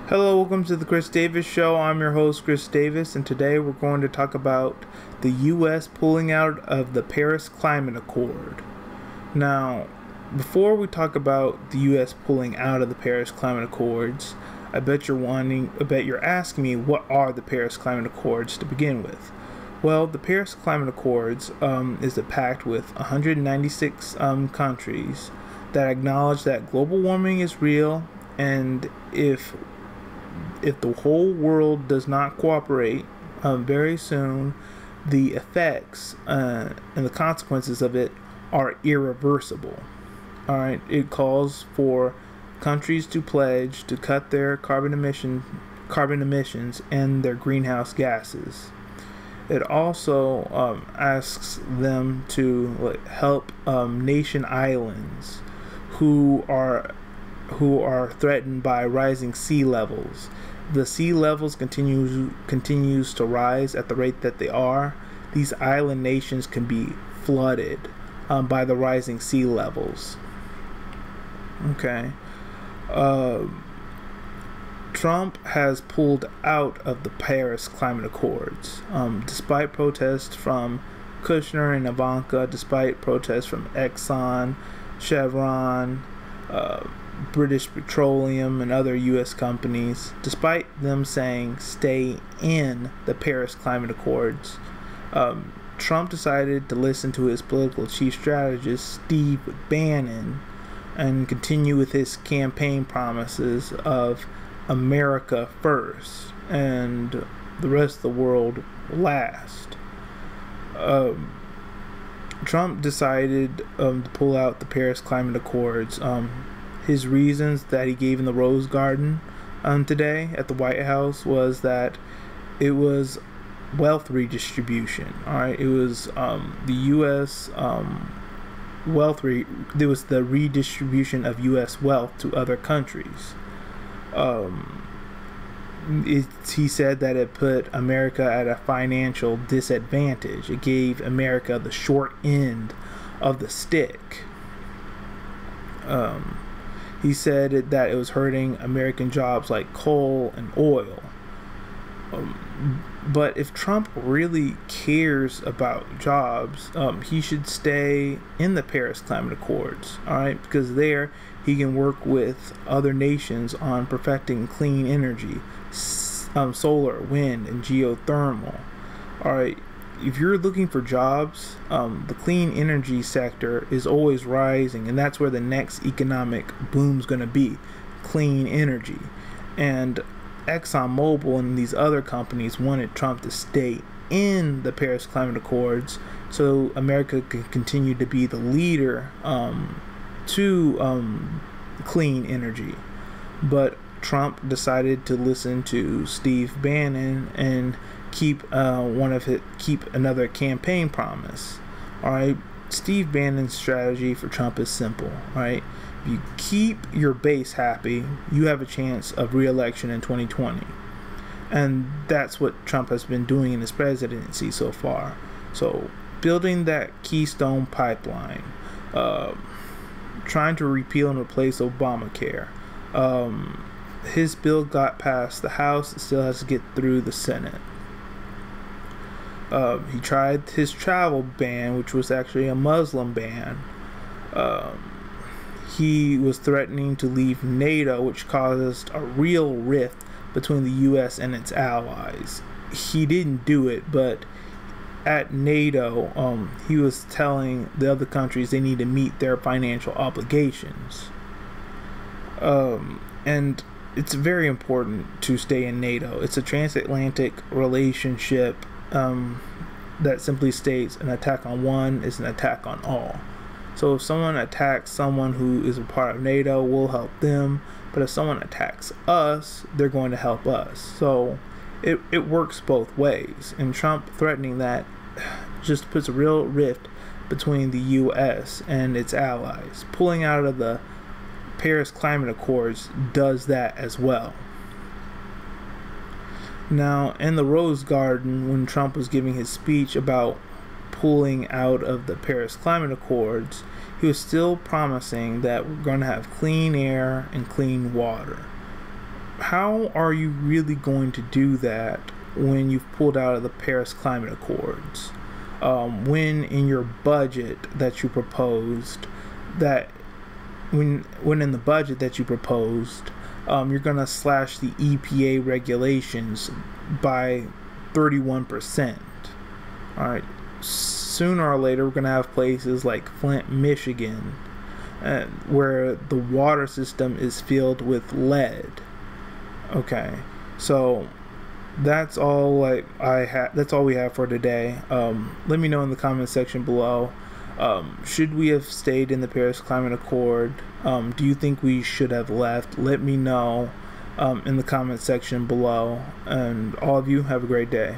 Hello, welcome to the Chris Davis Show. I'm your host, Chris Davis, and today we're going to talk about the U.S. pulling out of the Paris Climate Accord. Now, before we talk about the U.S. pulling out of the Paris Climate Accords, I bet you're asking me, what are the Paris Climate Accords to begin with? Well, the Paris Climate Accords is a pact with 196 countries that acknowledge that global warming is real, and if the whole world does not cooperate very soon, the effects and the consequences of it are irreversible. All right, it calls for countries to pledge to cut their carbon emissions and their greenhouse gases. It also asks them to help nation islands who are threatened by rising sea levels. The sea levels continues to rise at the rate that they are. These island nations can be flooded by the rising sea levels. Okay. Trump has pulled out of the Paris Climate Accords, despite protests from Kushner and Ivanka, despite protests from Exxon, Chevron, British Petroleum, and other U.S. companies. Despite them saying stay in the Paris Climate Accords, Trump decided to listen to his political chief strategist, Steve Bannon, and continue with his campaign promises of America first and the rest of the world last. Trump decided to pull out the Paris Climate Accords. His reasons that he gave in the Rose Garden today at the White House was that it was wealth redistribution. All right, it was the U.S. There was the redistribution of U.S. wealth to other countries. He said that it put America at a financial disadvantage. It gave America the short end of the stick. He said that it was hurting American jobs like coal and oil. But if Trump really cares about jobs, he should stay in the Paris Climate Accords, all right? Because there he can work with other nations on perfecting clean energy, solar, wind, and geothermal. All right, if you're looking for jobs, the clean energy sector is always rising, and that's where the next economic boom is going to be, clean energy. And ExxonMobil and these other companies wanted Trump to stay in the Paris Climate Accords so America could continue to be the leader to clean energy. But Trump decided to listen to Steve Bannon and keep another campaign promise. All right, Steve Bannon's strategy for Trump is simple. All right, if you keep your base happy, you have a chance of re-election in 2020, and that's what Trump has been doing in his presidency so far. So, building that Keystone Pipeline, trying to repeal and replace Obamacare. His bill got past the House, it still has to get through the Senate. He tried his travel ban, which was actually a Muslim ban. He was threatening to leave NATO, which caused a real rift between the U.S. and its allies. He didn't do it, but at NATO, he was telling the other countries they need to meet their financial obligations. And it's very important to stay in NATO. It's a transatlantic relationship that simply states an attack on one is an attack on all. So if someone attacks someone who is a part of NATO, we'll help them. But if someone attacks us, they're going to help us. So it works both ways. And Trump threatening that just puts a real rift between the U.S. and its allies. Pulling out of the Paris Climate Accords does that as well. Now, in the Rose Garden, when Trump was giving his speech about pulling out of the Paris Climate Accords, he was still promising that we're going to have clean air and clean water. how are you really going to do that when you've pulled out of the Paris Climate Accords? When in your budget that you proposed, that when in the budget that you proposed, you're gonna slash the EPA regulations by 31%. All right. Sooner or later, we're gonna have places like Flint, Michigan, where the water system is filled with lead. Okay, so that's all that's all we have for today. Let me know in the comment section below. Should we have stayed in the Paris Climate Accord? Do you think we should have left? Let me know in the comment section below. And all of you have a great day.